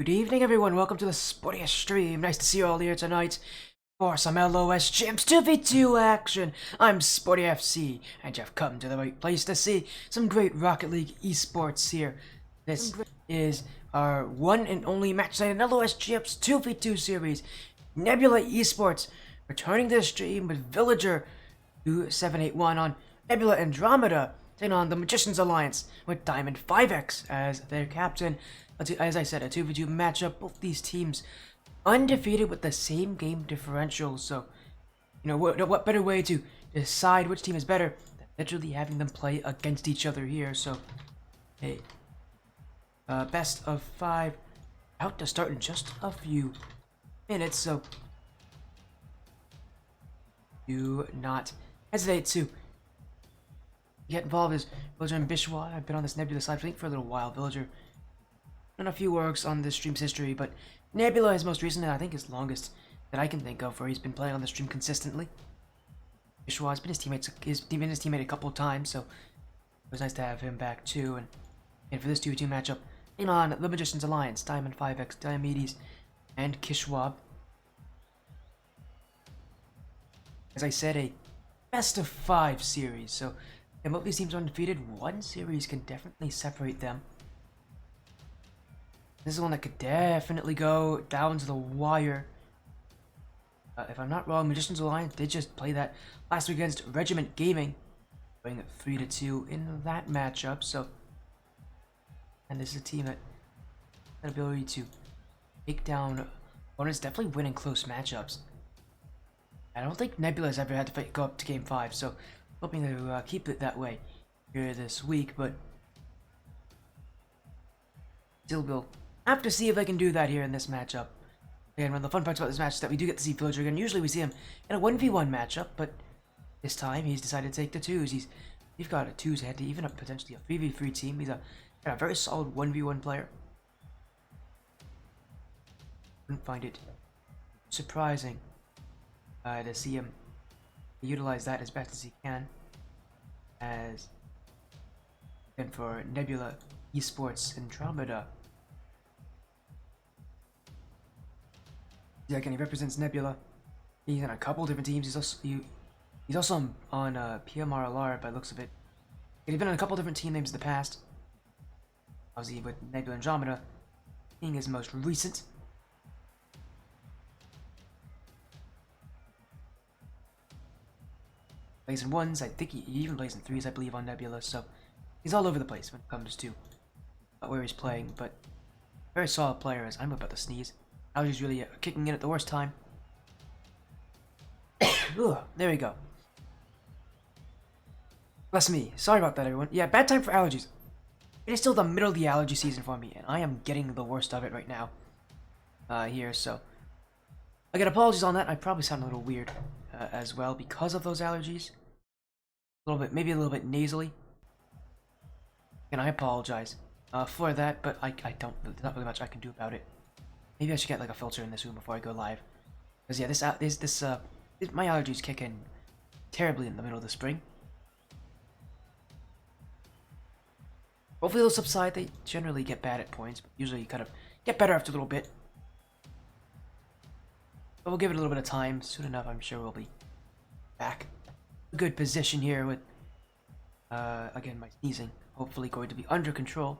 Good evening, everyone. Welcome to the sportiest stream. Nice to see you all here tonight for some LOS Champs 2v2 action. I'm Sporty FC, and you've come to the right place to see some great Rocket League esports here. This is our one and only match night in LOS Champs 2v2 series. Nebula Esports returning to the stream with Villager 2781 on Nebula Andromeda, taking on the Magicians Alliance with Diamond 5X as their captain. As I said, a 2v2 matchup. Both these teams undefeated with the same game differential. So, what better way to decide which team is better than literally having them play against each other here. So, hey, best of 5 out to start in just a few minutes. So, do not hesitate to get involved as Villager and Bishwa. I've been on this Nebula side, I think, for a little while. Villager done a few works on the stream's history, but Nebula is most recent, and I think his longest that I can think of, where he's been playing on the stream consistently. Bishwa has been his teammate a couple of times, so it was nice to have him back too. And for this 2v2 matchup, in on the Magicians Alliance, Diamond 5X, Diomedes, and Kishwab. As I said, a best of 5 series, so and both these teams are undefeated. One series can definitely separate them. This is one that could definitely go down to the wire. If I'm not wrong, Magicians Alliance did just play that last week against Regiment Gaming, going 3-2 in that matchup. So, and this is a team that has the ability to take down opponents, definitely winning close matchups. I don't think Nebula's ever had to go up to Game 5, so hoping to keep it that way here this week, but still will have to see if I can do that here in this matchup. Again, one of the fun parts about this match is that we do get to see Villager again. Usually we see him in a 1v1 matchup, but this time he's decided to take the 2s. He's got a 2s ahead to even up potentially a 3v3 team. He's got a very solid 1v1 player. Wouldn't find it surprising to see him utilize that as best as he can. As and for Nebula Esports Andromeda. Yeah, again, he represents Nebula. He's on a couple different teams. He's also on PMRLR by the looks of it. He's been on a couple different team names in the past. Obviously, with Nebula Andromeda being his most recent. Plays in 1s. I think he even plays in 3s, I believe, on Nebula. So he's all over the place when it comes to where he's playing. But very solid player. As I'm about to sneeze. Allergies really kicking in at the worst time. Ugh, there we go. Bless me. Sorry about that, everyone. Yeah, bad time for allergies. It is still the middle of the allergy season for me, and I am getting the worst of it right now. Here, so again, apologies on that. I probably sound a little weird as well because of those allergies. A little bit, maybe a little bit nasally. And I apologize for that, but I don't. There's not really much I can do about it. Maybe I should get like a filter in this room before I go live. Because yeah, my allergies kick in terribly in the middle of the spring. Hopefully they'll subside. They generally get bad at points, but usually kind of get better after a little bit. But we'll give it a little bit of time. Soon enough, I'm sure we'll be back. A good position here with, again, my sneezing hopefully going to be under control.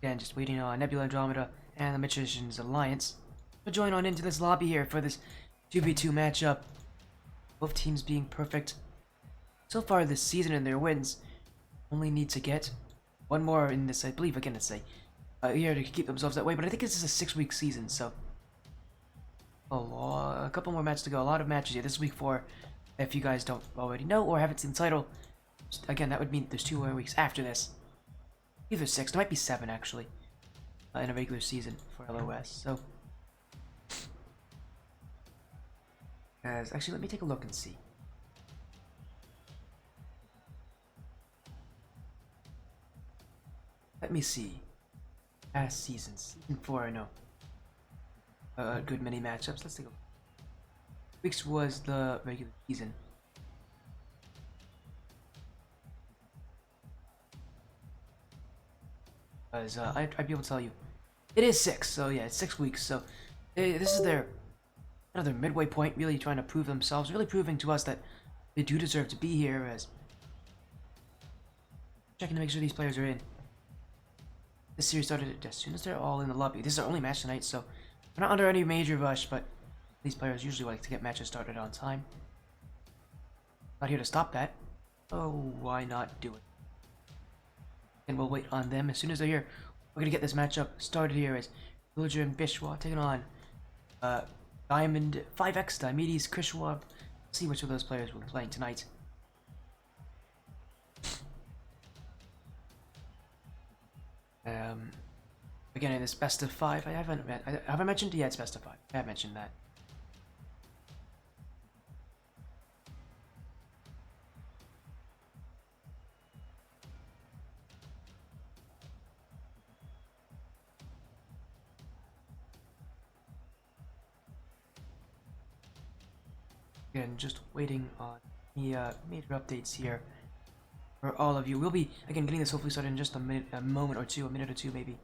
Again, just waiting on Nebula Andromeda and the Magicians Alliance to join on into this lobby here for this 2v2 matchup. Both teams being perfect so far this season in their wins. Only need to get one more in this, I believe, again, it's a year to keep themselves that way, but I think this is a 6-week season, so a couple more matches to go. A lot of matches here. This is week 4, if you guys don't already know or haven't seen the title. Again, that would mean there's 2 more weeks after this. Either 6, there might be 7 actually, in a regular season for LOS. So, actually, let me take a look and see. Let me see. Past seasons, season 4, I know. A good many matchups. Let's take a look. Weeks was the regular season. Because I'd be able to tell you. It is 6, so yeah, it's 6 weeks. So this is their another midway point, really trying to prove themselves, really proving to us that they do deserve to be here. As checking to make sure these players are in. This series started as soon as they're all in the lobby. This is our only match tonight, so we're not under any major rush, but these players usually like to get matches started on time. Not here to stop that. Oh, why not do it? And we'll wait on them. As soon as they're here, we're gonna get this matchup started here as Villager and Bishwa taking on Diamond 5X, Diomedes, Krishwa. See which of those players we're playing tonight. Again, in this best of 5, have I mentioned? Yeah, it's best of 5. I have mentioned that. Again, just waiting on the major updates here for all of you. We'll be again getting this hopefully started in just a minute or two maybe.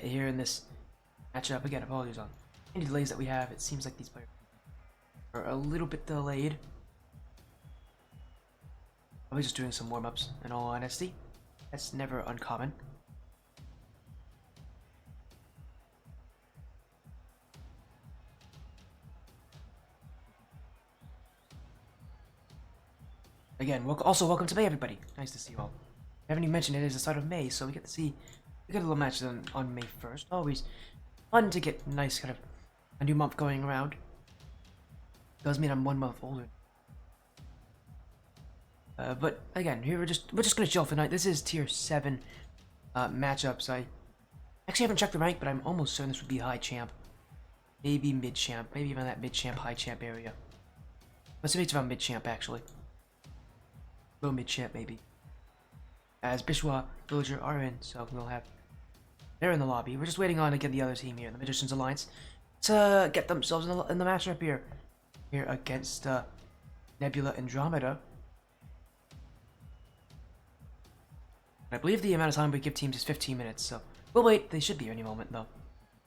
Here in this matchup, again, apologies on any delays that we have. It seems like these players are a little bit delayed. Probably just doing some warm-ups, in all honesty. That's never uncommon. Again, also welcome to May, everybody. Nice to see you all. I haven't even mentioned it is the start of May, so we get a little match on May 1st. Always fun to get nice kind of a new month going around. Does mean I'm 1 month older. But again, here we're just gonna chill for tonight. This is tier 7 matchups. I actually haven't checked the rank, but I'm almost certain this would be high champ, maybe mid champ, maybe even that mid champ high champ area. Let's say it's around mid champ actually. Low mid champ maybe. As Bishwa, Villager are in, so they're in the lobby. We're just waiting on again the other team here, the Magicians Alliance, to get themselves in the matchup here against Nebula Andromeda. I believe the amount of time we give teams is 15 minutes, so we'll wait. They should be here any moment though.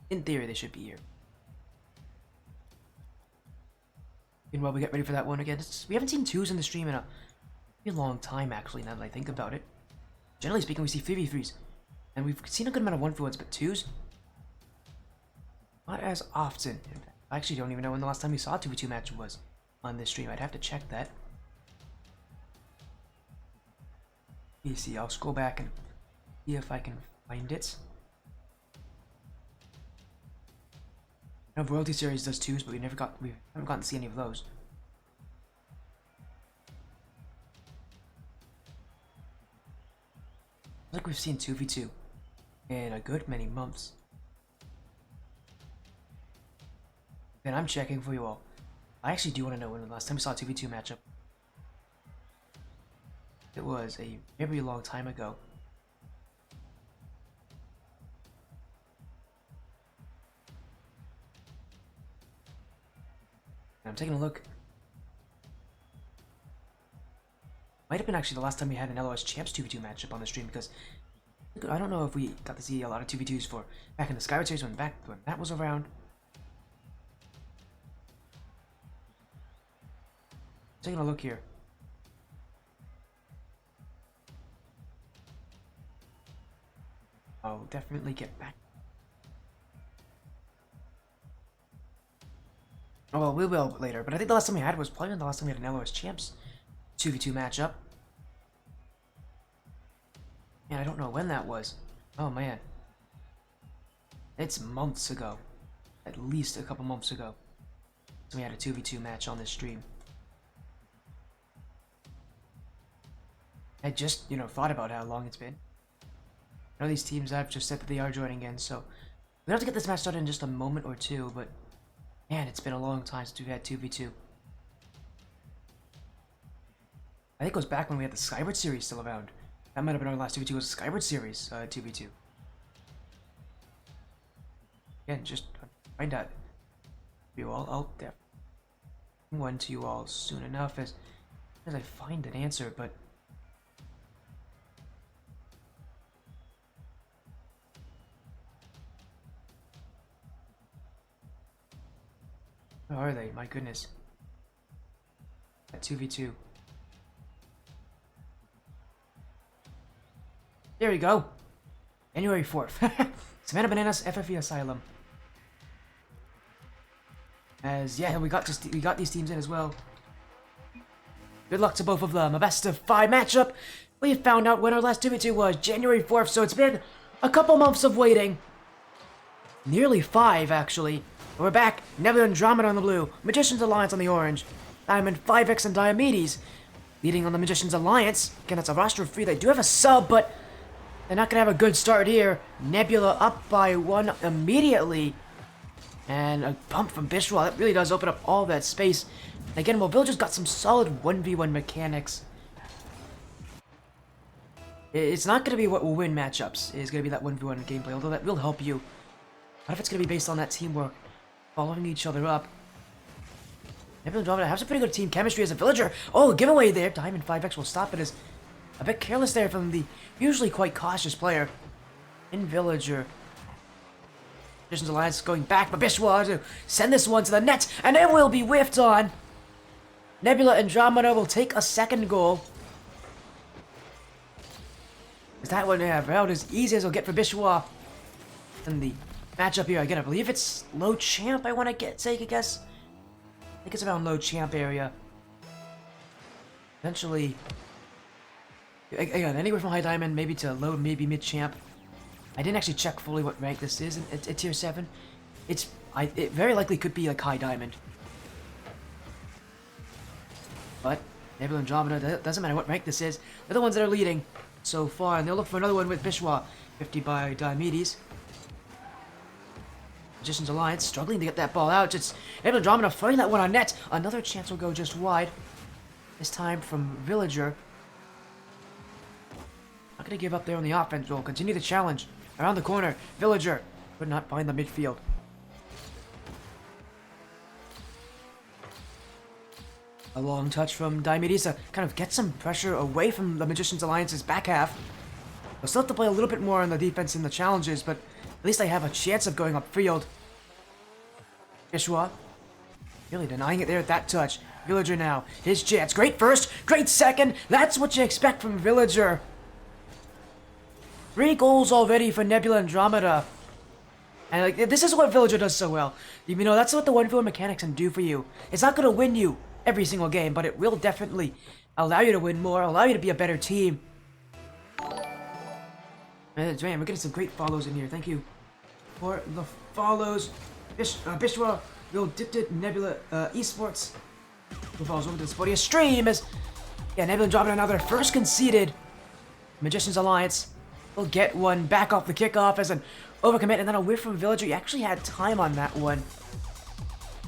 In theory, they should be here. And while we get ready for that one again, we haven't seen 2s in the stream in a long time actually, now that I think about it. Generally speaking, we see 3v3s, and we've seen a good amount of 1v1s, but 2s? Not as often. I actually don't even know when the last time we saw a 2v2 match was on this stream. I'd have to check that. Let me see, I'll scroll back and see if I can find it. I know Royalty Series does 2s, but we haven't gotten to see any of those. Like we've seen 2v2 in a good many months. And I'm checking for you all. I actually do want to know when the last time we saw a 2v2 matchup. It was a very long time ago. And I'm taking a look. Might have been actually the last time we had an LOS Champs 2v2 matchup on the stream, because I don't know if we got to see a lot of 2v2s for back in the Skyward Series when that was around. Taking a look here. I'll definitely get back. Oh well, we will later, but I think the last time we had was probably the last time we had an LOS Champs 2v2 matchup. And I don't know when that was. Oh man. It's months ago. At least a couple months ago. So we had a 2v2 match on this stream. I just, thought about how long it's been. I know these teams have just said that they are joining in, so we'll have to get this match started in just a moment or two, but man, it's been a long time since we've had 2v2. I think it was back when we had the Skyward Series still around. That might have been our last 2v2 was the Skyward Series 2v2. Again, just find out. You all, I'll definitely one to you all soon enough as I find an answer, but Where are they? My goodness. At 2v2. There we go. January 4th. Savannah Bananas FFE Asylum. As yeah, we got these teams in as well. Good luck to both of them. A best of 5 matchup. We found out when our last 2v2 was January 4th, so it's been a couple months of waiting. Nearly 5, actually. But we're back. Nebula and Andromeda on the blue. Magician's Alliance on the orange. Diamond 5X and Diomedes leading on the Magician's Alliance. Again, that's a roster of 3. They do have a sub, but they're not going to have a good start here. Nebula up by 1 immediately. And a bump from Bishwa. That really does open up all that space. And again, well, Villager's got some solid 1v1 mechanics. It's not going to be what will win matchups. It's going to be that 1v1 gameplay, although that will help you. What if it's going to be based on that teamwork? Following each other up. Nebula and Andromeda have some pretty good team chemistry as a Villager. Oh, giveaway there. Diamond 5X will stop it as a bit careless there from the usually quite cautious player in Villager. Magician's Alliance going back, but Bishwa to send this one to the net, and it will be whiffed on. Nebula Andromeda will take a second goal. Is that one about as easy as it'll get for Bishwa? And the matchup here, again, I believe it's low champ, I want to take a guess. I think it's around low champ area. Eventually, again, anywhere from high diamond, maybe to low, maybe mid champ. I didn't actually check fully what rank this is at tier 7. It very likely could be like high diamond. But Nebula and Andromeda, doesn't matter what rank this is. They're the ones that are leading so far, and they'll look for another one with Bishwa. 50 by Diomedes. Magician's Alliance struggling to get that ball out. It's Nebula and Andromeda throwing that one on net. Another chance will go just wide. This time from Villager. Not going to give up there on the offense. We'll continue the challenge. Around the corner, Villager could not find the midfield. A long touch from Diomedes to kind of get some pressure away from the Magician's Alliance's back half. They'll still have to play a little bit more on the defense in the challenges, but at least they have a chance of going upfield. Bishwa really denying it there at that touch. Villager now, his chance. Great first, great second. That's what you expect from Villager. 3 goals already for Nebula Andromeda. And like, this is what Villager does so well. You know, that's what the 1v1 mechanics can do for you. It's not going to win you every single game, but it will definitely allow you to win more, allow you to be a better team. Man, we're getting some great follows in here. Thank you for the follows. Bishwa, Will Dipped It, Nebula Esports. Who follows over to the Spodia stream as Nebula Andromeda now their first conceded. Magician's Alliance will get one back off the kickoff as an overcommit, and then a whiff from Villager. You actually had time on that one.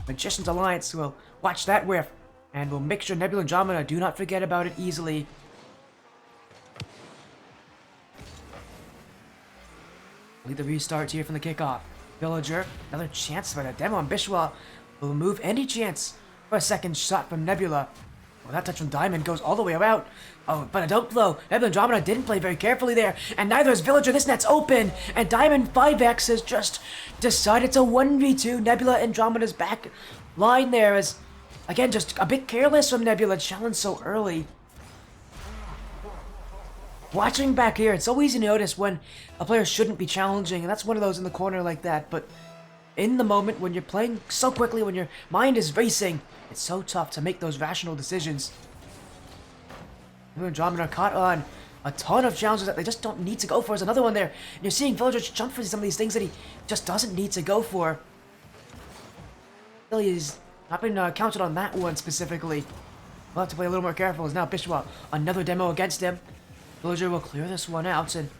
Magician's Alliance will watch that whiff, and will make sure Nebula and Andromeda do not forget about it easily. Lead the restart here from the kickoff. Villager, another chance by the demo on Bishwa will remove any chance for a second shot from Nebula. Well, that touch from Diamond goes all the way out. Oh, but a dope blow. Nebula Andromeda didn't play very carefully there, and neither is Villager. This net's open, and Diamond 5X has just decided to 1v2 Nebula Andromeda's back line there as, again, just a bit careless from Nebula, challenge so early. Watching back here, it's so easy to notice when a player shouldn't be challenging, and that's one of those in the corner like that, but in the moment when you're playing so quickly, when your mind is racing, it's so tough to make those rational decisions. Andromeda caught on a ton of challenges that they just don't need to go for. There's another one there. And you're seeing Villager jump for some of these things that he just doesn't need to go for. Really is not been counted on that one specifically. We'll have to play a little more careful as now Bishwa, another demo against him. Villager will clear this one out and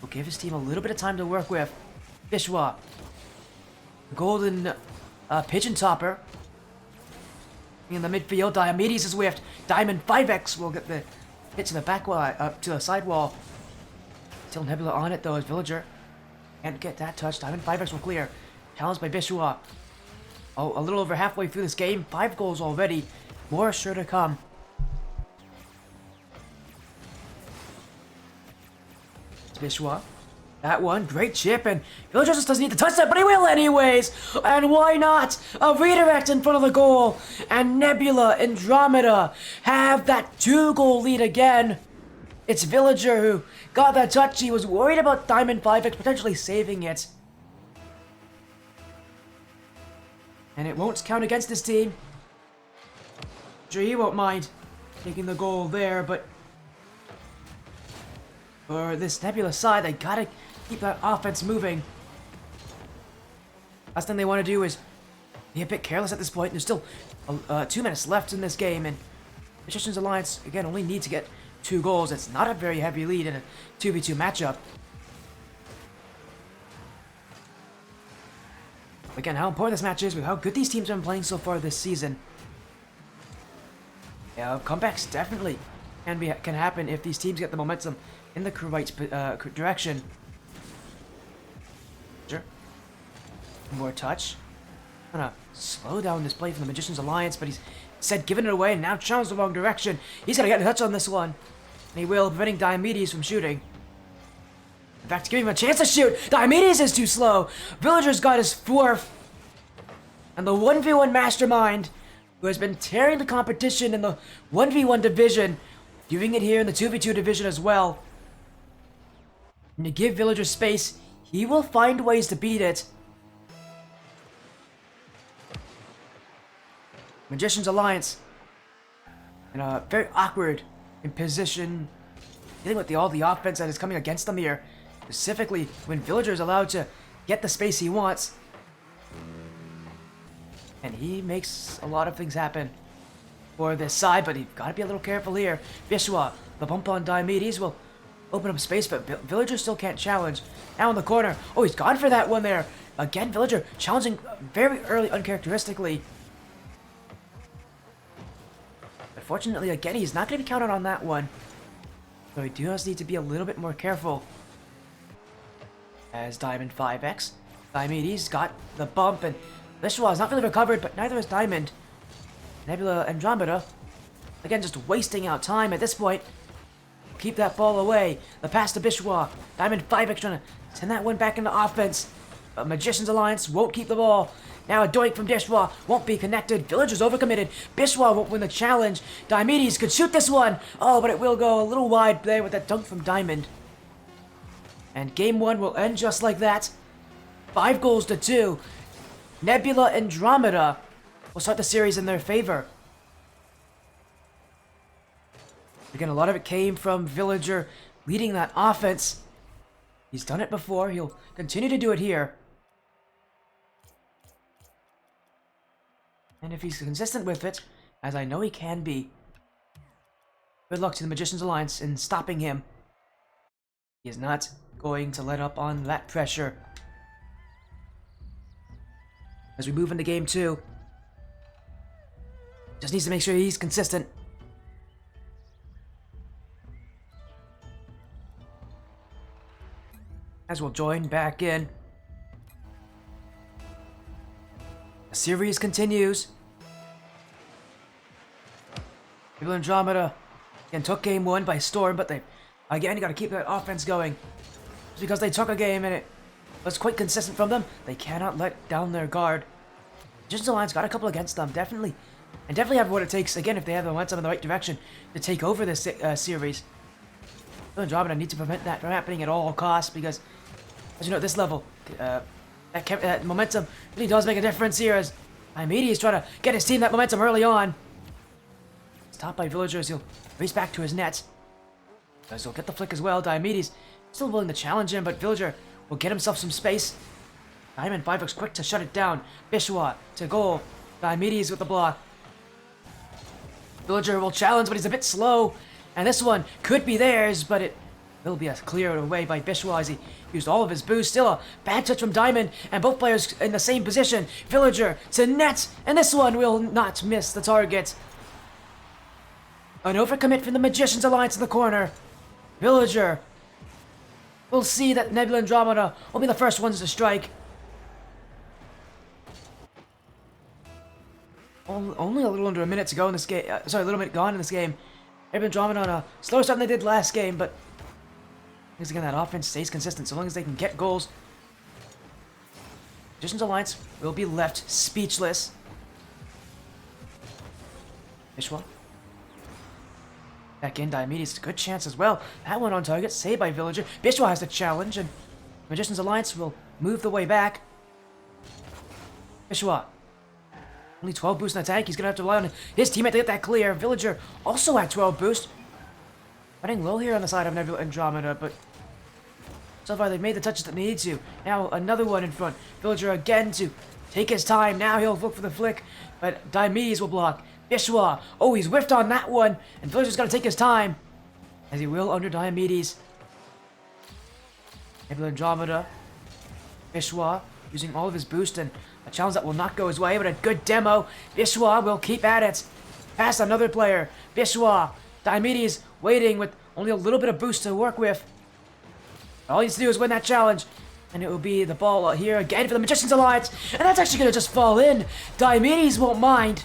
will give his team a little bit of time to work with. Bishwa, the golden pigeon topper. In the midfield, Diomedes is whiffed. Diamond 5X will get the hit to the back wall, to the side wall. Still Nebula on it though as Villager can't get that touch. Diamond 5X will clear. Challenged by Bishwa. Oh, a little over halfway through this game. 5 goals already. More sure to come. It's Bishwa. That one, great chip, and Villager just doesn't need to touch that, but he will anyways! And why not? A redirect in front of the goal, and Nebula, Andromeda have that 2-goal lead again. It's Villager who got that touch. He was worried about Diamond 5X potentially saving it. And it won't count against this team. Sure, he won't mind taking the goal there, but for this Nebula side, they gotta keep that offense moving. Last thing they want to do is be a bit careless at this point. There's still 2 minutes left in this game, and Magicians Alliance, again, only need to get 2 goals. It's not a very heavy lead in a 2v2 matchup. Again, how important this match is with how good these teams have been playing so far this season. Yeah, comebacks definitely can happen if these teams get the momentum in the right direction. Sure. More touch. Gonna slow down this play from the Magicians Alliance, but he's said giving it away and now challenged the wrong direction. He's gonna get a touch on this one. And he will, preventing Diomedes from shooting. In fact, giving him a chance to shoot. Diomedes is too slow. Villager's got his 4th. And the 1v1 mastermind, who has been tearing the competition in the 1v1 division, doing it here in the 2v2 division as well. And to give Villager space, he will find ways to beat it. Magicians Alliance, very awkward in position, dealing with all the offense that is coming against them here. Specifically, when Villager is allowed to get the space he wants. And he makes a lot of things happen for this side, but you've got to be a little careful here. Bishwa, the bump on Diomedes will open up space, but Villager still can't challenge. Now in the corner. Oh, he's gone for that one there. Again, Villager challenging very early uncharacteristically. Unfortunately, again, he's not going to be counted on that one. So he does need to be a little bit more careful. As Diamond 5X. Diomedes got the bump, and Bishwa is not really recovered, but neither is Diamond. Nebula Andromeda, again, just wasting out time at this point. Keep that ball away. The pass to Bishwa. Diamond 5X trying to send that one back into offense. But Magicians Alliance won't keep the ball. Now a doink from Bishwa won't be connected. Villager's overcommitted. Bishwa won't win the challenge. Diomedes could shoot this one. Oh, but it will go a little wide there with that dunk from Diamond. And game 1 will end just like that. 5-2. Nebula Andromeda will start the series in their favor. Again, a lot of it came from Villager leading that offense. He's done it before. He'll continue to do it here. And if he's consistent with it, as I know he can be, good luck to the Magicians Alliance in stopping him. He is not going to let up on that pressure. As we move into game 2, just needs to make sure he's consistent. As we'll join back in. The series continues. Nebula Andromeda again took game 1 by storm, but they again got to keep that offense going. Just because they took a game and it was quite consistent from them, they cannot let down their guard. Magicians Alliance got a couple against them, definitely. And definitely have what it takes, again, if they have the momentum in the right direction, to take over this series. Andromeda needs to prevent that from happening at all costs, because, as you know, at this level, that momentum really does make a difference here, as Diomedes is trying to get his team that momentum early on. Stopped by Villagers, he'll race back to his net. As he'll get the flick as well. Diomedes still willing to challenge him, but Villager will get himself some space. Diamond 5 looks quick to shut it down. Bishwa to goal. Diomedes with the block. Villager will challenge, but he's a bit slow. And this one could be theirs, but it will be cleared away by Bishwa as he used all of his boost. Still a bad touch from Diamond, and both players in the same position. Villager to net, and this one will not miss the target. An overcommit from the Magicians Alliance in the corner. Villager will see that Nebula Andromeda will be the first ones to strike. Only a little under a minute to go in this game. A little bit gone in this game. Nebula Andromeda on a slower start than they did last game, but Because again, that offense stays consistent so long as they can get goals. Magician's Alliance will be left speechless. Vishwa. Back in, Diomedes, good chance as well. That one on target, saved by Villager. Vishwa has the challenge, and Magician's Alliance will move the way back. Vishwa. Only 12 boost in the tank. He's going to have to rely on his teammate to get that clear. Villager also at 12 boost. Running low here on the side of Nebula Andromeda, but so far they've made the touches that they need to. Now another one in front. Villager again to take his time. Now he'll look for the flick, but Diomedes will block. Vishwa. Oh, he's whiffed on that one, and Villager's got to take his time, as he will under Diomedes. Nebula Andromeda. Vishwa using all of his boost, and a challenge that will not go his way, but a good demo. Vishwa will keep at it. Past another player. Vishwa. Diomedes waiting with only a little bit of boost to work with. All he needs to do is win that challenge. And it will be the ball here again for the Magician's Alliance. And that's actually going to just fall in. Diomedes won't mind.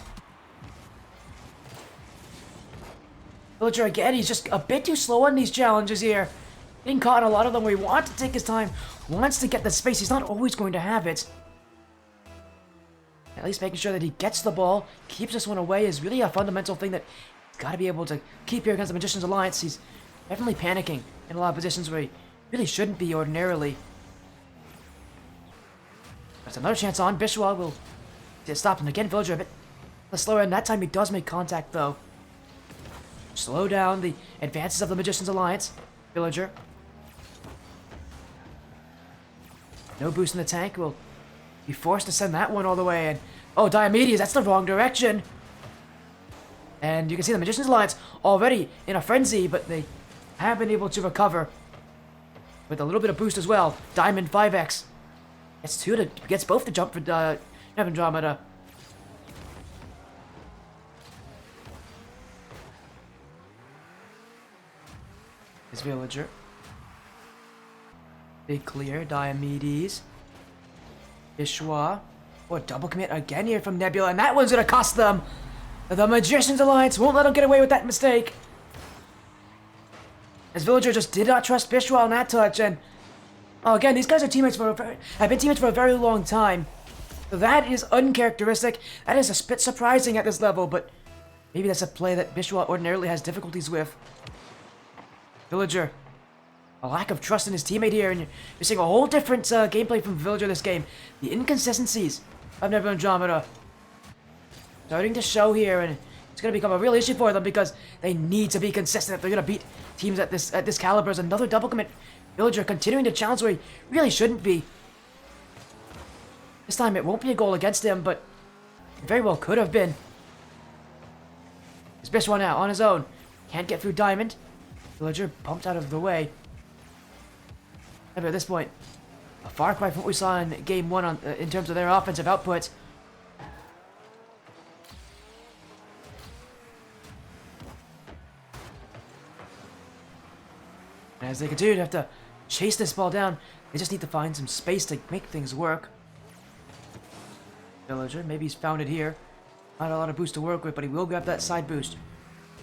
Villager again, he's just a bit too slow on these challenges here. Getting caught in a lot of them where he wants to take his time, wants to get the space. He's not always going to have it. At least making sure that he gets the ball, keeps this one away is really a fundamental thing that he's got to be able to keep here against the Magician's Alliance. He's definitely panicking in a lot of positions where he really shouldn't be ordinarily. There's another chance on. Vishwa will stop him again. Villager a bit slower, and that time he does make contact though. Slow down the advances of the Magician's Alliance. Villager. No boost in the tank. Will be forced to send that one all the way. And oh, Diomedes, that's the wrong direction. And you can see the Magician's Alliance already in a frenzy, but they have been able to recover with a little bit of boost as well. Diamond 5x. Gets both the jump for Andromeda. His Villager. Big clear. Diomedes. Vishwa. Oh, double commit again here from Nebula, and that one's gonna cost them. The Magician's Alliance won't let them get away with that mistake. As Villager just did not trust Vishwa on that touch, and oh, again, these guys are have been teammates for a very long time. So that is uncharacteristic. That is a bit surprising at this level, but maybe that's a play that Vishwa ordinarily has difficulties with. Villager. A lack of trust in his teammate here, and you're seeing a whole different gameplay from Villager this game. The inconsistencies of Nebula Andromeda starting to show here, and it's going to become a real issue for them because they need to be consistent if they're going to beat teams at this caliber. As another double commit. Villager continuing to challenge where he really shouldn't be. This time it won't be a goal against him, but it very well could have been. His best one out on his own. Can't get through Diamond. Villager bumped out of the way. At this point, a far cry from what we saw in Game 1 in terms of their offensive output. And as they continue to have to chase this ball down, they just need to find some space to make things work. Villager, maybe he's found it here. Not a lot of boost to work with, but he will grab that side boost.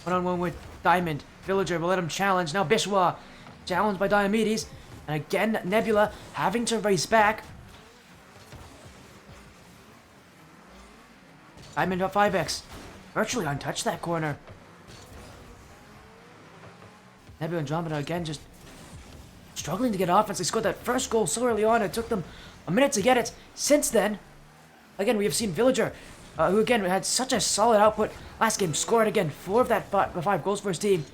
One-on-one with Diamond. Villager will let him challenge. Now Vishwa, challenged by Diomedes. And again, Nebula having to race back. Diamond up 5x. Virtually untouched that corner. Nebula Andromeda again just struggling to get offense. They scored that first goal so early on. It took them a minute to get it. Since then, again, we have seen Villager, who again had such a solid output last game, scored again 4 of that 5 goals for his team.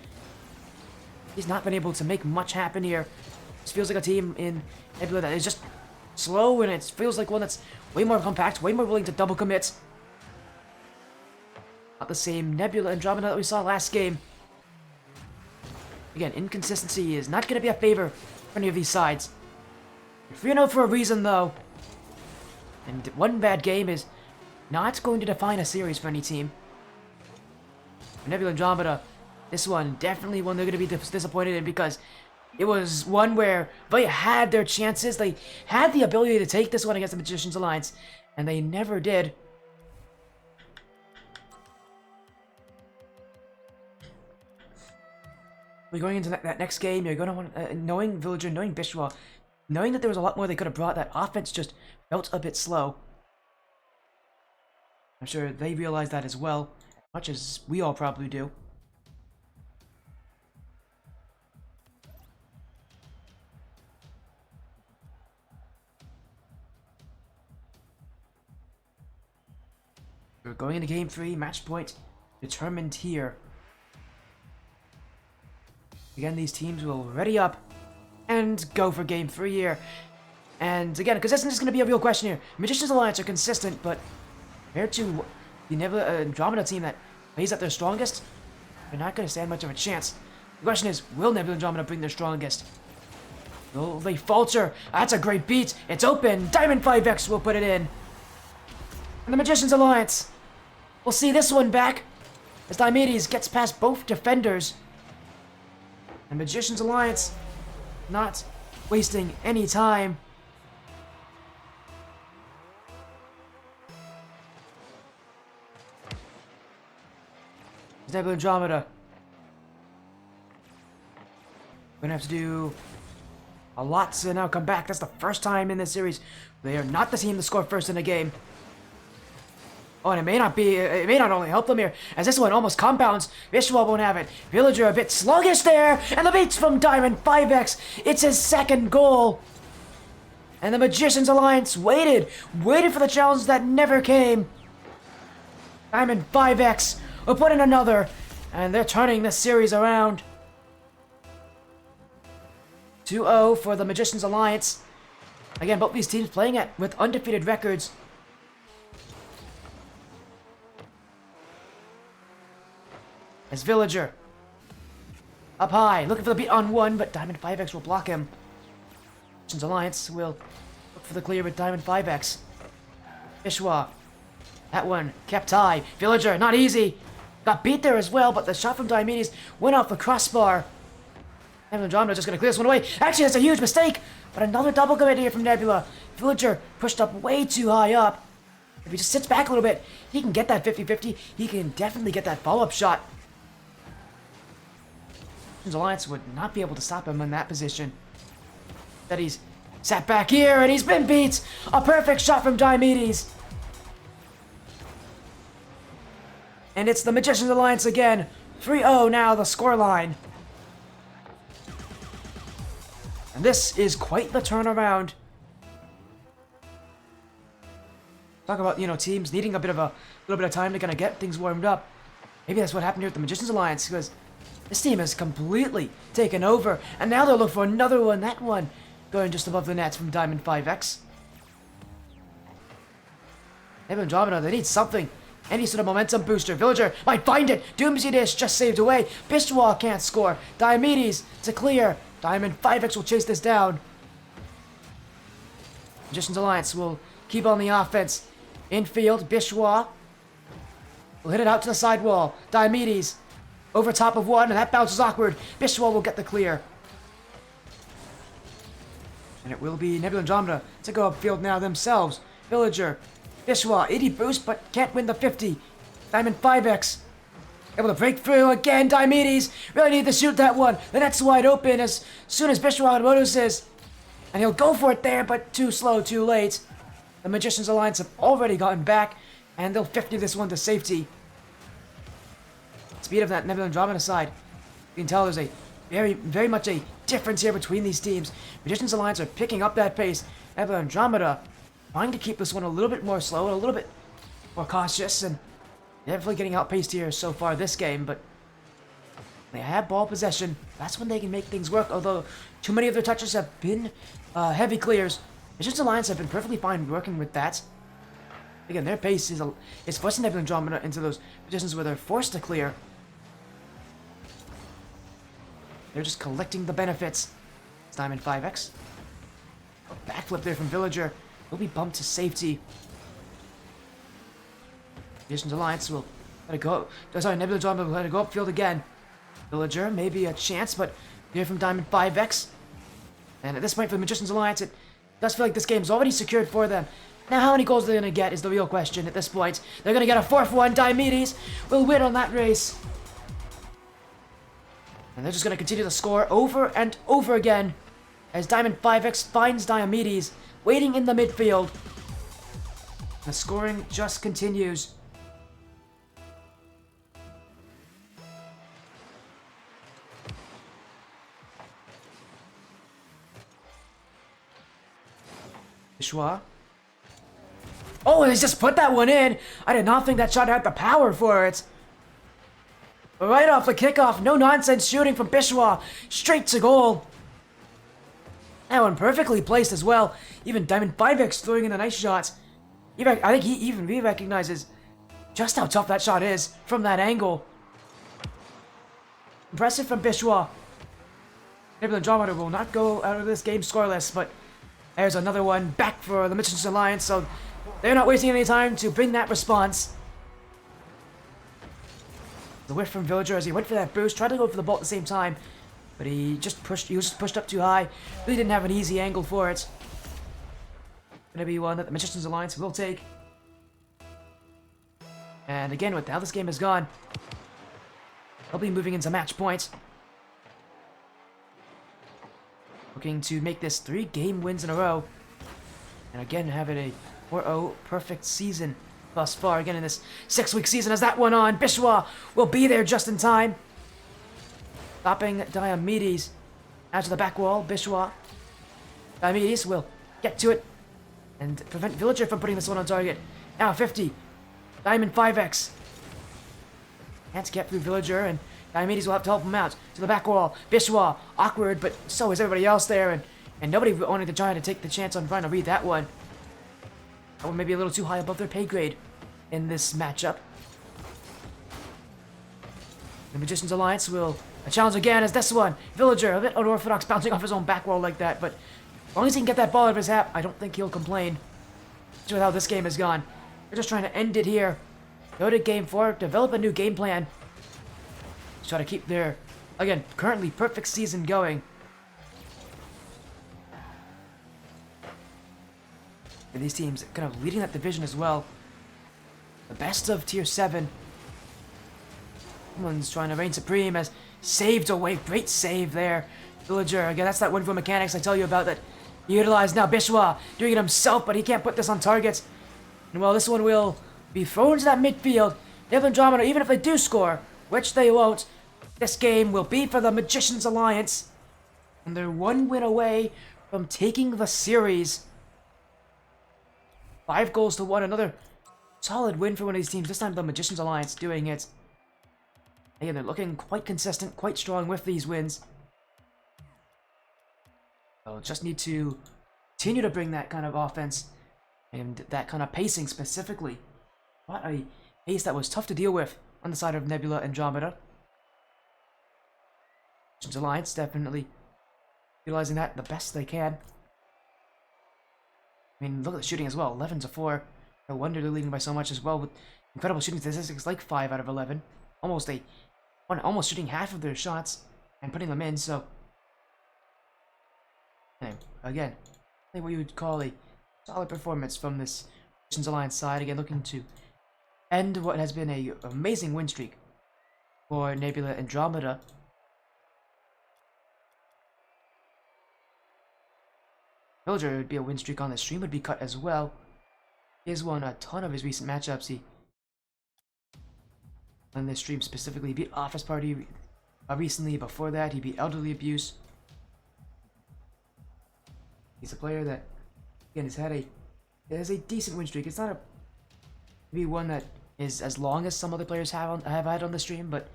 He's not been able to make much happen here. This feels like a team in Nebula that is just slow, and it feels like one that's way more compact, way more willing to double commit. Not the same Nebula Andromeda that we saw last game. Again, inconsistency is not going to be a favor for any of these sides. 3-0 for a reason, though. And one bad game is not going to define a series for any team. For Nebula Andromeda, this one definitely one they're going to be disappointed in because it was one where they had their chances. They had the ability to take this one against the Magician's Alliance, and they never did. We're going into that next game. You're going to want, knowing Villager, knowing Bishwa, knowing that there was a lot more they could have brought. That offense just felt a bit slow. I'm sure they realize that as well, as much as we all probably do. We're going into game 3, match point determined here. Again, these teams will ready up and go for game 3 here. And again, because this is going to be a real question here. Magician's Alliance are consistent, but compared to the Nebula Andromeda team that plays at their strongest, they're not going to stand much of a chance. The question is, will Nebula Andromeda bring their strongest? Will they falter? That's a great beat. It's open. Diamond 5X will put it in. And the Magician's Alliance will see this one back as Diomedes gets past both defenders. And Magician's Alliance not wasting any time. Nebula Andromeda. We're gonna have to do a lot to now come back. That's the first time in this series they are not the team to score first in a game. Oh, and it may not only help them here, as this one almost compounds. Vishwa won't have it. Villager a bit sluggish there, and the beats from Diamond 5X. It's his second goal. And the Magician's Alliance waited for the challenge that never came. Diamond 5X will put in another, and they're turning this series around. 2-0 for the Magician's Alliance. Again, both these teams playing with undefeated records. As Villager up high, looking for the beat on one, but Diamond 5X will block him. Magician's Alliance will look for the clear with Diamond 5X. Ishwa, that one kept high. Villager, not easy. Got beat there as well, but the shot from Diomedes went off the crossbar. Nebula Andromeda just going to clear this one away. Actually, that's a huge mistake, but another double commit here from Nebula. Villager pushed up way too high up. If he just sits back a little bit, he can get that 50-50. He can definitely get that follow-up shot. Alliance would not be able to stop him in that position. That he's sat back here and he's been beat. A perfect shot from Diomedes. And it's the Magician's Alliance again. 3-0 now, the scoreline. And this is quite the turnaround. Talk about, teams needing a little bit of time to kind of get things warmed up. Maybe that's what happened here with the Magician's Alliance, because this team has completely taken over, and now they'll look for another one. That one going just above the nets from Diamond 5X. Nebula Andromeda, they need something. Any sort of momentum booster. Villager might find it. Doomsday Dish just saved away. Bishwa can't score. Diomedes to clear. Diamond 5X will chase this down. Magician's Alliance will keep on the offense. Infield, Bishwa will hit it out to the side wall. Diomedes over top of one, and that bounce is awkward. Bishwa will get the clear. And it will be Nebula Andromeda to go upfield now themselves. Villager, Bishwa, 80 boost, but can't win the 50. Diamond 5X able to break through again. Diomedes really need to shoot that one. The net's wide open as soon as Bishwa notices. And he'll go for it there, but too slow, too late. The Magician's Alliance have already gotten back, and they'll 50 this one to safety. Speed of that Nebula Andromeda side. You can tell there's a very much a difference here between these teams. Magician's Alliance are picking up that pace. Nebula Andromeda trying to keep this one a little bit more slow and a little bit more cautious, and definitely getting outpaced here so far this game, but they have ball possession. That's when they can make things work, although too many of their touches have been heavy clears. Magician's Alliance have been perfectly fine working with that. Again, their pace is forcing Nebula Andromeda into those positions where they're forced to clear. They're just collecting the benefits. It's Diamond 5X. A backflip there from Villager. Will be bumped to safety. Magician's Alliance will let it go. Sorry, Nebula Andromeda will let it go upfield again. Villager, maybe a chance, but here from Diamond 5X. And at this point for the Magician's Alliance, it does feel like this game's already secured for them. Now, how many goals they're going to get is the real question at this point. They're going to get a 4th one. Diomedes will win on that race. And they're just going to continue to score over and over again as Diamond 5X finds Diomedes waiting in the midfield. The scoring just continues. Schwa. Oh, and he's just put that one in. I did not think that shot had the power for it. Right off the kickoff, no nonsense shooting from Bishwa, straight to goal. That one perfectly placed as well. Even Diamond 5X throwing in a nice shot. I think he recognizes just how tough that shot is from that angle. Impressive from Bishwa. Nebula and Andromeda will not go out of this game scoreless, but there's another one back for the Magicians Alliance, so they're not wasting any time to bring that response. The whiff from Villager as he went for that boost, tried to go for the ball at the same time, but he was just pushed up too high. Really didn't have an easy angle for it. Gonna be one that the Magicians Alliance will take. And again, with how this game has gone, they'll be moving into match point. Looking to make this 3 game wins in a row. And again, having a 4-0 perfect season thus far. Again, in this 6-week season, as that went on, Bishwa will be there just in time. Stopping Diomedes out to the back wall. Bishwa. Diomedes will get to it and prevent Villager from putting this one on target. Now 50. Diamond 5X. Can't get through Villager, and Diomedes will have to help him out. To the back wall. Bishwa. Awkward, but so is everybody else there, and nobody wanted to try to take the chance on trying to read that one. That one may be a little too high above their pay grade in this matchup. The Magicians Alliance will challenge again as this one. Villager, a bit unorthodox, bouncing off his own back wall like that, but as long as he can get that ball out of his hat, I don't think he'll complain. That's how this game has gone. They're just trying to end it here. Go to game 4, develop a new game plan. Try to keep their, again, currently perfect season going. And these teams kind of leading that division as well. The best of Tier 7. Someone's trying to reign supreme as saved away. Great save there. Villager, again, that's that win for mechanics I tell you about that he utilized. Now Bishwa doing it himself, but he can't put this on target. And well, this one will be thrown to that midfield. Nebula and Andromeda, even if they do score, which they won't, this game will be for the Magicians Alliance. And they're 1 win away from taking the series. 5 goals to 1, another solid win for one of these teams. This time the Magicians Alliance doing it. Again, they're looking quite consistent, quite strong with these wins. They'll just need to continue to bring that kind of offense and that kind of pacing specifically. What a pace that was tough to deal with on the side of Nebula and Andromeda. Magicians Alliance definitely utilizing that the best they can. I mean, look at the shooting as well. 11 to 4. No wonder they're leading by so much as well, with incredible shooting statistics like 5 out of 11. Almost shooting half of their shots and putting them in. So, again, I think what you would call a solid performance from this Magicians Alliance side. Again, looking to end what has been a amazing win streak for Nebula and Andromeda. Villager would be a win streak on the stream, would be cut as well. He has won a ton of his recent matchups. He, on this stream specifically, beat Office Party recently. Before that, he beat Elderly Abuse. He's a player that, again, has a decent win streak. It's not maybe one that is as long as some other players have had on the stream, but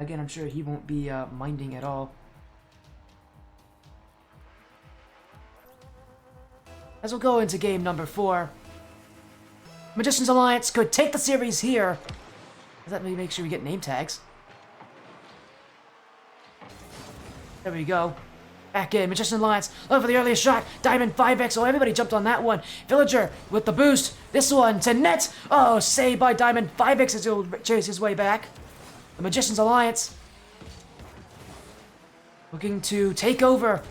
again, I'm sure he won't be minding at all. As we'll go into game number 4, Magicians Alliance could take the series here. Let me make sure we get name tags. There we go. Back in. Magicians Alliance. Looking for the earliest shot. Diamond 5X. Oh, everybody jumped on that one. Villager with the boost. This one to net. Oh, saved by Diamond 5X as he'll chase his way back. The Magicians Alliance looking to take over.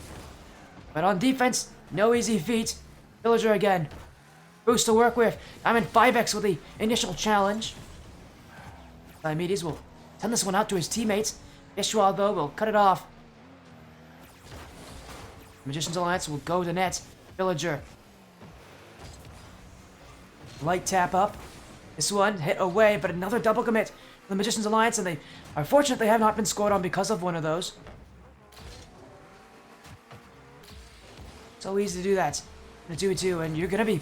But on defense, no easy feat. Villager again. Boost to work with. Diamond 5X with the initial challenge. Diomedes will send this one out to his teammates. Ishwa, though, will cut it off. Magician's Alliance will go to net. Villager. Light tap up. This one hit away, but another double commit for the Magician's Alliance, and they are fortunate they have not been scored on because of one of those. So easy to do that in a 2v2, and you're going to be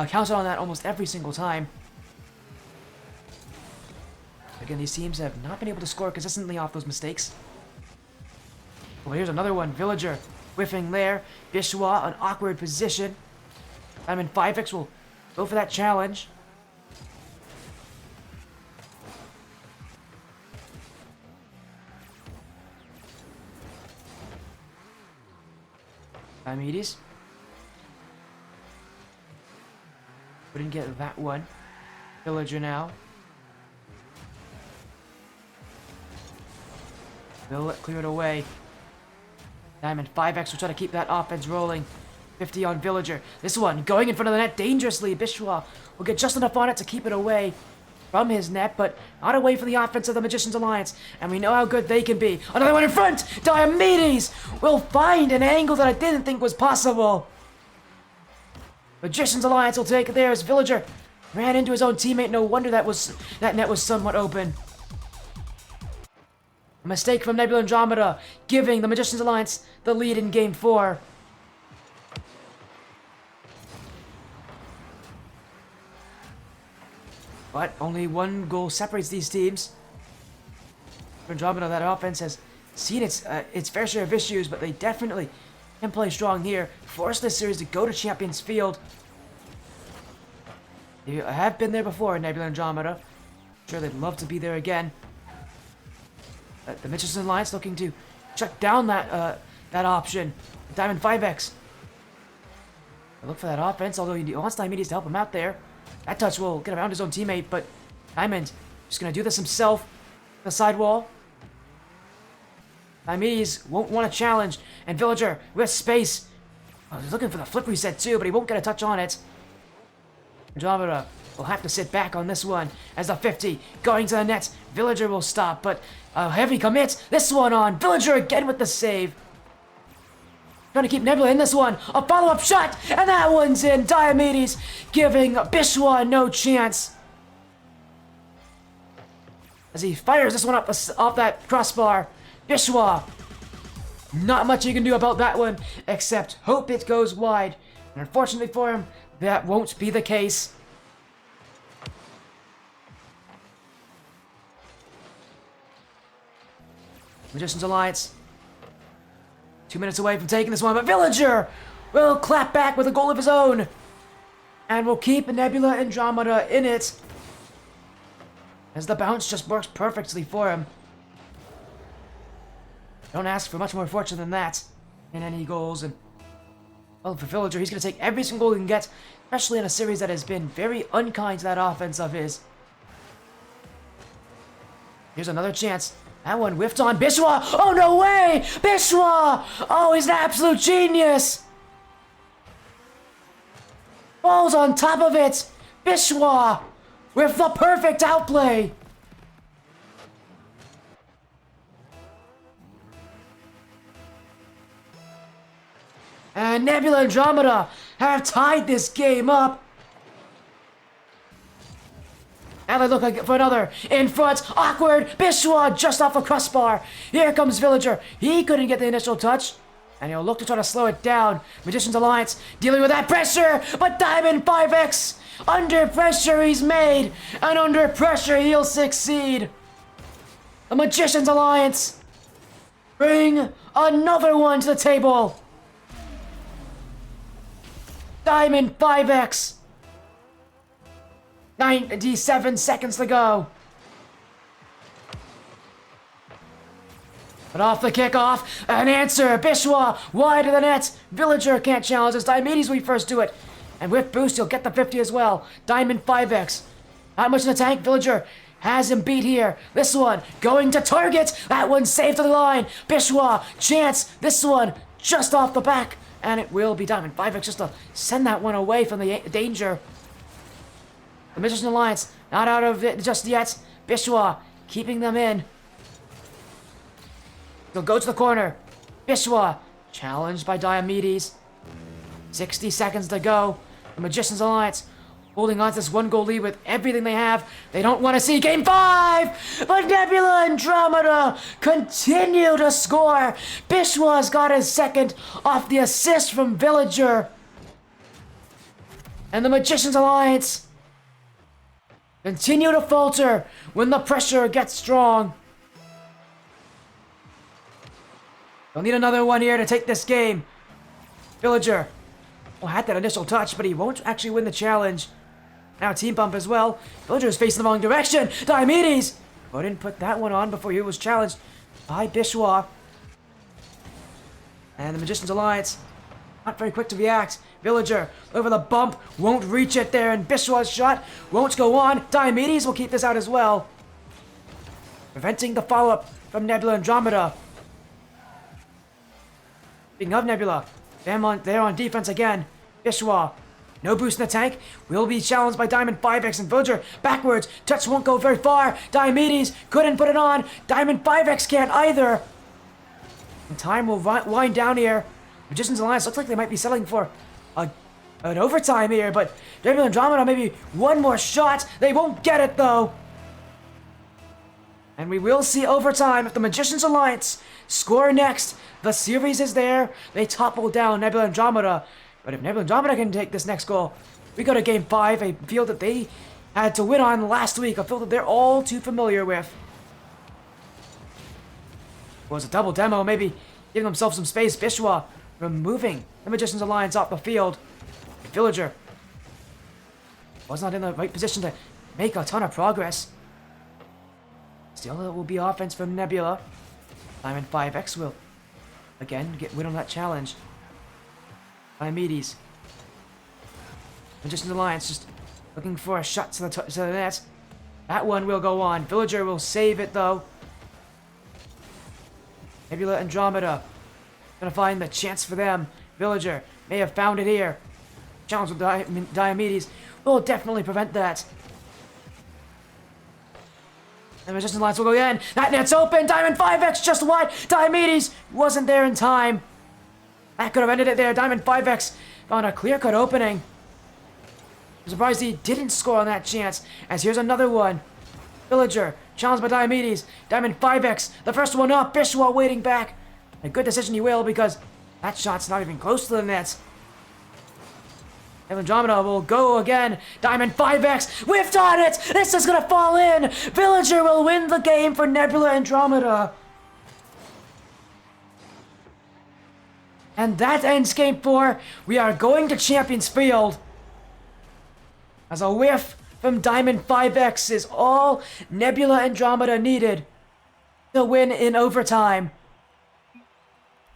counted on that almost every single time. Again, these teams have not been able to score consistently off those mistakes. Well, here's another one. Villager whiffing there. Bishwa, an awkward position. Diamond 5X will go for that challenge. Diomedes. Couldn't get that one. Villager now. Will clear it away. Diamond 5X will try to keep that offense rolling. 50 on Villager. This one going in front of the net dangerously. Bishwa will get just enough on it to keep it away from his net, but not away from the offense of the Magician's Alliance. And we know how good they can be. Another one in front! Diomedes will find an angle that I didn't think was possible. Magician's Alliance will take theirs. Villager ran into his own teammate. No wonder that net was somewhat open. A mistake from Nebula Andromeda, giving the Magician's Alliance the lead in Game 4. But only one goal separates these teams. Andromeda, that offense has seen its fair share of issues, but they definitely can play strong here. Force this series to go to Champions Field. They have been there before in Nebula Andromeda. I'm sure they'd love to be there again. The Magician's Alliance looking to shut down that option. Diamond 5X. Look for that offense, although he wants Diomedes to help him out there. That touch will get around his own teammate, but Diamond just going to do this himself. The sidewall. Diomedes won't want a challenge, and Villager with space. Oh, he's looking for the flip reset too, but he won't get a touch on it. Andromeda will have to sit back on this one as the 50 going to the net. Villager will stop, but a heavy commit. This one on. Villager again with the save. Trying to keep Nebula in this one. A follow-up shot, and that one's in. Diomedes giving Bishwa no chance. As he fires this one up off that crossbar. Bishwa. Not much you can do about that one, except hope it goes wide. And unfortunately for him, that won't be the case. Magician's Alliance. 2 minutes away from taking this one, but Villager will clap back with a goal of his own. And will keep Nebula Andromeda in it. As the bounce just works perfectly for him. Don't ask for much more fortune than that in any goals. And well, for Villager, he's going to take every single goal he can get, especially in a series that has been very unkind to that offense of his. Here's another chance. That one whiffed on Bishwa. Oh, no way! Bishwa! Oh, he's an absolute genius! Falls on top of it. Bishwa with the perfect outplay. And Nebula Andromeda have tied this game up. And they look like for another. In front, awkward. Bishwa just off the crossbar. Here comes Villager. He couldn't get the initial touch. And he'll look to try to slow it down. Magician's Alliance dealing with that pressure. But Diamond 5X, under pressure he's made. And under pressure he'll succeed. The Magician's Alliance bring another one to the table. Diamond 5X. 97 seconds to go. But off the kickoff, an answer. Bishwa wide of the net. Villager can't challenge us. Diomedes we first do it. And with boost, he'll get the 50 as well. Diamond 5X. Not much in the tank. Villager has him beat here. This one going to target. That one saved to the line. Bishwa, chance. This one just off the back. And it will be Diamond 5X just to send that one away from the danger. The Magician Alliance not out of it just yet. Bishwa keeping them in. He'll go to the corner. Bishwa, challenged by Diomedes. 60 seconds to go. The Magicians Alliance holding on to this 1-goal lead with everything they have. They don't want to see Game 5! But Nebula and Andromeda continue to score. Bishwa's got his second off the assist from Villager. And the Magicians Alliance continue to falter when the pressure gets strong. They'll need another one here to take this game. Villager had that initial touch, but he won't actually win the challenge. Now team bump as well. Villager is facing the wrong direction. Diomedes couldn't put that one on before he was challenged by Bishwa. And the Magicians Alliance not very quick to react. Villager over the bump, won't reach it there, and Bishwa's shot won't go on. Diomedes will keep this out as well, preventing the follow-up from Nebula Andromeda. Speaking of Nebula, they're on defense again. Bishwa, no boost in the tank, will be challenged by Diamond 5X, and Villager backwards. Touch won't go very far. Diomedes couldn't put it on. Diamond 5X can't either. And time will wind down here. Magicians Alliance looks like they might be settling for an overtime here, but Nebula Andromeda maybe one more shot. They won't get it though. And we will see overtime if the Magicians Alliance score next. The series is there. They topple down Nebula Andromeda. But if Nebula Andromeda can take this next goal, we go to Game 5, a field that they had to win on last week, a field that they're all too familiar with. It was a double demo, maybe giving themselves some space. Bishwa removing the Magicians Alliance off the field. Villager was not in the right position to make a ton of progress. Still, it will be offense from Nebula. Diamond 5X will again win on that challenge. Diomedes. Magicians Alliance just looking for a shot to the net. That one will go on. Villager will save it though. Nebula Andromeda gonna find the chance for them. Villager may have found it here. Challenge with Diomedes will definitely prevent that. And Magicians Alliance will go again. That net's open. Diamond 5X just wide. Diomedes wasn't there in time. That could have ended it there. Diamond 5X found a clear-cut opening. I'm surprised he didn't score on that chance, as here's another one. Villager, challenged by Diomedes. Diamond 5X, the first one up. Bishwa waiting back. A good decision he will, because that shot's not even close to the net. Andromeda will go again. Diamond 5X whiffed on it. This is gonna fall in. Villager will win the game for Nebula Andromeda. And that ends Game 4. We are going to Champions Field. As a whiff from Diamond 5X is all Nebula Andromeda needed to win in overtime.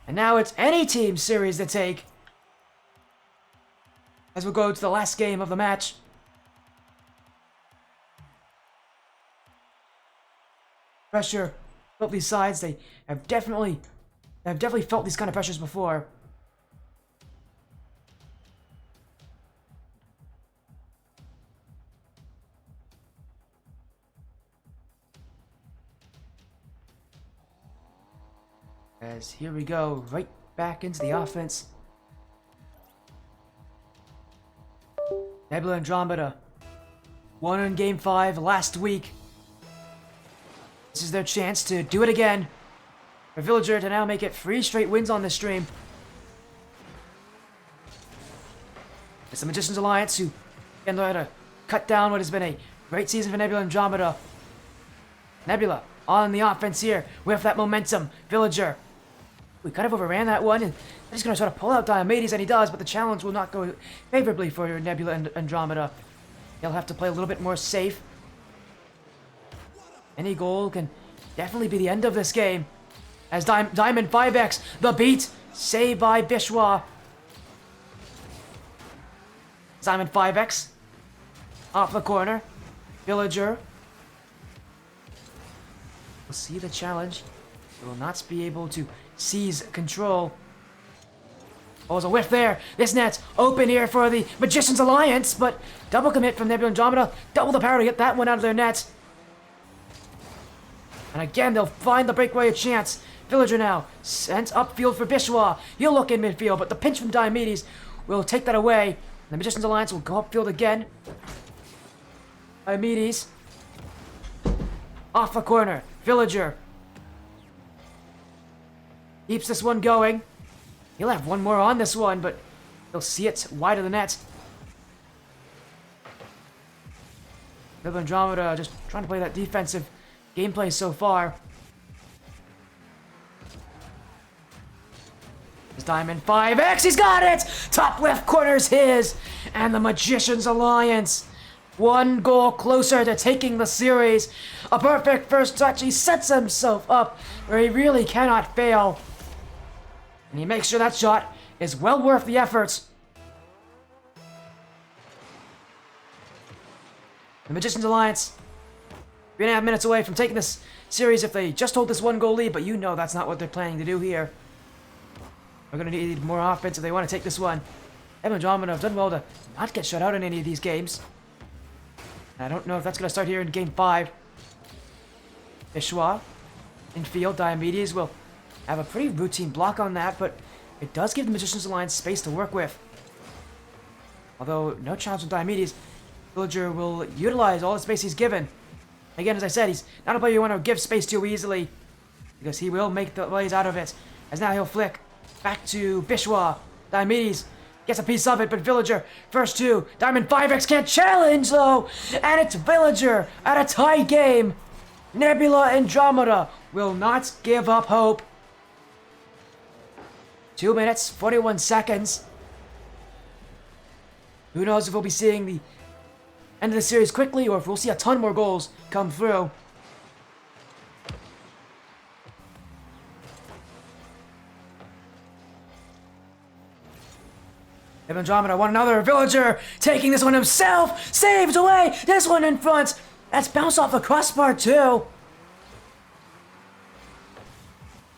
And now it's any team series to take. As we'll go to the last game of the match. Pressure, both these sides, they have definitely felt these kind of pressures before. As here we go, right back into the offense. Nebula Andromeda won in Game 5 last week. This is their chance to do it again. For Villager to now make it 3 straight wins on this stream. It's the Magicians Alliance who can learn how to cut down what has been a great season for Nebula Andromeda. Nebula on the offense here with that momentum. Villager. We kind of overran that one, and they're just going to try to pull out Diomedes, and he does, but the challenge will not go favorably for Nebula and Andromeda. He'll have to play a little bit more safe. Any goal can definitely be the end of this game. As Diamond 5X, the beat, saved by Bishwa. Diamond 5X, off the corner. Villager. We'll see the challenge. He will not be able to seize control. Oh, there's a whiff there. This net's open here for the Magicians Alliance, but double commit from Nebula Andromeda. Double the power to get that one out of their net. And again, they'll find the breakaway chance. Villager now. Sent upfield for Bishwa. He'll look in midfield, but the pinch from Diomedes will take that away. The Magician's Alliance will go upfield again. Diomedes. Off the corner. Villager. Keeps this one going. He'll have one more on this one, but he'll see it wide of the net. Andromeda just trying to play that defensive gameplay so far. His Diamond 5X, he's got it! Top left corner's his! And the Magician's Alliance, one goal closer to taking the series. A perfect first touch, he sets himself up where he really cannot fail. And he makes sure that shot is well worth the effort. The Magician's Alliance, 3.5 minutes away from taking this series if they just hold this one goal lead, but you know that's not what they're planning to do here. They're going to need more offense if they want to take this one. Andromeda have done well to not get shut out in any of these games. I don't know if that's going to start here in Game 5. Bishwa, infield, Diomedes will have a pretty routine block on that, but it does give the Magician's Alliance space to work with. Although, no challenge from Diomedes. Villager will utilize all the space he's given. Again, as I said, he's not a player you want to give space to easily, because he will make the plays out of it. As now he'll flick back to Bishwa. Diomedes gets a piece of it, but Villager, first two. Diamond 5X can't challenge, though! And it's Villager at a tie game. Nebula Andromeda will not give up hope. 2 minutes, 41 seconds. Who knows if we'll be seeing the end of the series quickly, or if we'll see a ton more goals come through. Andromeda, one another. Villager taking this one himself. Saves away. This one in front. That's bounced off the crossbar too.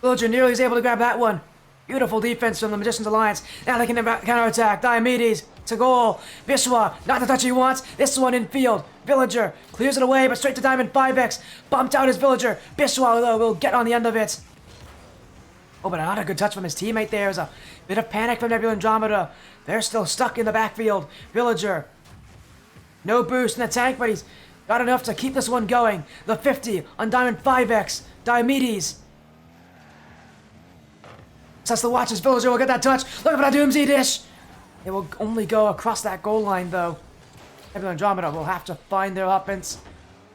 Villager nearly is able to grab that one. Beautiful defense from the Magician's Alliance. Now they can counterattack. Diomedes to goal. Bishwa, not the touch he wants. This one in field. Villager clears it away, but straight to Diamond 5X. Bumped out his Villager. Bishwa, though, will get on the end of it. Oh, but not a good touch from his teammate there. There's a bit of panic from Nebula Andromeda. They're still stuck in the backfield. Villager. No boost in the tank, but he's got enough to keep this one going. The 50 on Diamond 5X. Diomedes. Sets the watches. Villager will get that touch. Look for that Doomsday dish. It will only go across that goal line, though. Nebula Andromeda will have to find their offense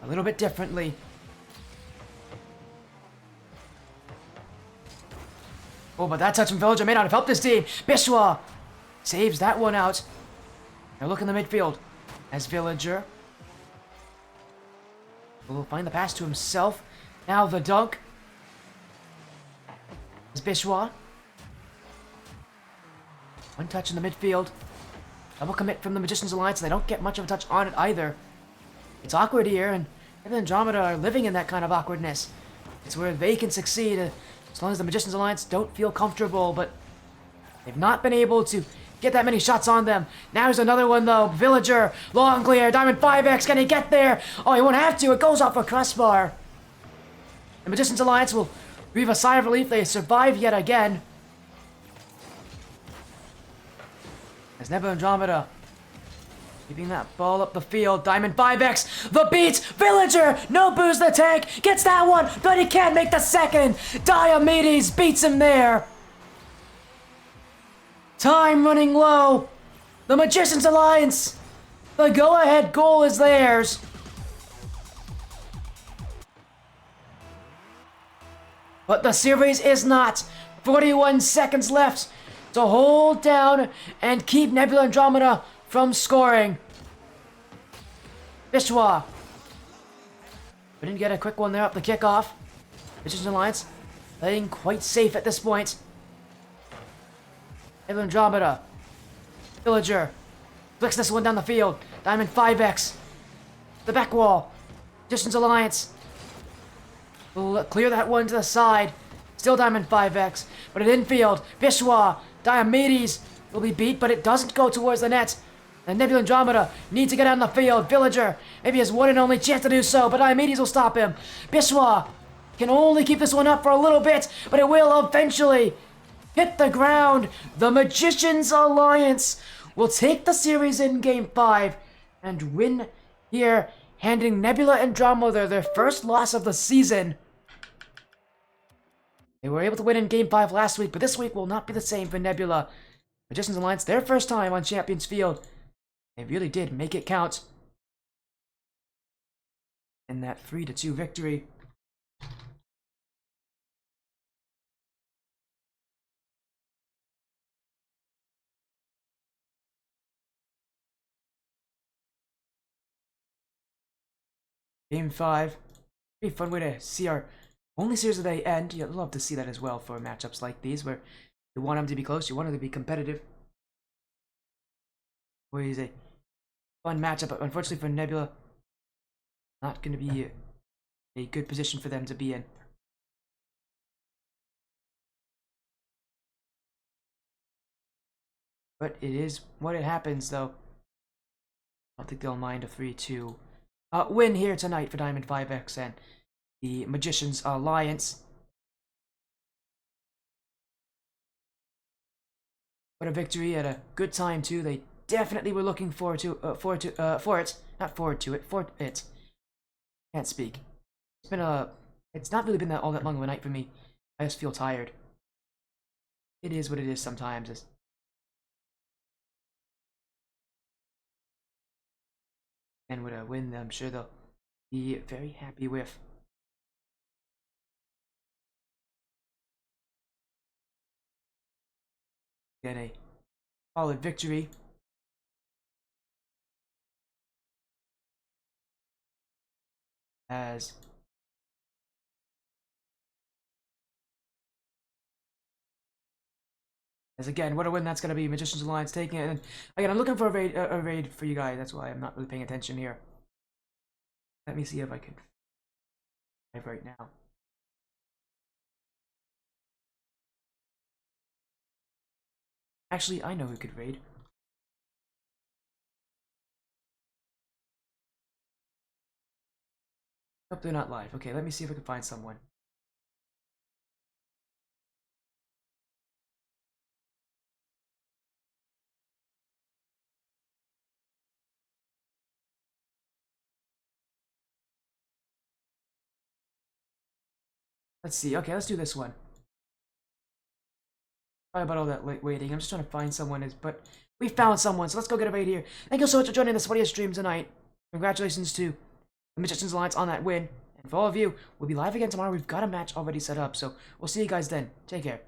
a little bit differently. Oh, but that touch from Villager may not have helped this team. Bishwa saves that one out. Now look in the midfield as Villager will find the pass to himself. Now the dunk. As Bishwa. One touch in the midfield. Double commit from the Magician's Alliance. They don't get much of a touch on it either. It's awkward here, and Andromeda are living in that kind of awkwardness. It's where they can succeed as long as the Magician's Alliance don't feel comfortable, but they've not been able to get that many shots on them. Now there's another one, though. Villager, long clear. Diamond 5X, can he get there? Oh, he won't have to. It goes off a crossbar. The Magician's Alliance will breathe a sigh of relief. They survive yet again. As Nebula Andromeda keeping that ball up the field. Diamond 5X, the beat. Villager, no boost the tank. Gets that one, but he can't make the second. Diomedes beats him there. Time running low. The Magician's Alliance. The go-ahead goal is theirs. But the series is not. 41 seconds left to hold down and keep Nebula Andromeda from scoring. Bishwa. We didn't get a quick one there up the kickoff. Magician's Alliance playing quite safe at this point. Nebula Andromeda. Villager. Flicks this one down the field. Diamond 5X. The back wall. Magician's Alliance. Will clear that one to the side. Still Diamond 5X. But at infield, Bishwa. Diomedes will be beat, but it doesn't go towards the net. And Nebula Andromeda needs to get on the field. Villager, maybe his one and only chance to do so, but Diomedes will stop him. Bishwa can only keep this one up for a little bit, but it will eventually hit the ground. The Magicians Alliance will take the series in Game 5 and win here, handing Nebula and Andromeda their first loss of the season. They were able to win in Game 5 last week, but this week will not be the same for Nebula. Magicians Alliance, their first time on Champions Field. They really did make it count in that 3-2 victory. Game 5. Pretty fun way to see our only series of the day end. You'd love to see that as well for matchups like these, where you want them to be close, you want them to be competitive. Always a fun matchup, but unfortunately for Nebula, not going to be a good position for them to be in. But it is what it happens, though. I don't think they'll mind a 3-2 win here tonight for Diamond 5X and the Magicians Alliance. What a victory at a good time too. They definitely were looking forward to it. Can't speak. It's not really been all that long of a night for me. I just feel tired. It is what it is sometimes. And with a win, I'm sure they'll be very happy with. Get a solid victory. As again, what a win that's going to be. Magicians Alliance taking it. And again, I'm looking for a raid for you guys. That's why I'm not really paying attention here. Let me see if I can right now. Actually, I know who could raid. Nope, they're not live. Okay, let me see if I can find someone. Let's see. Okay, let's do this one. Sorry about all that waiting. I'm just trying to find someone. But we found someone, so let's go get a raid here. Thank you so much for joining this video stream tonight. Congratulations to the Magicians Alliance on that win. And for all of you, we'll be live again tomorrow. We've got a match already set up, so we'll see you guys then. Take care.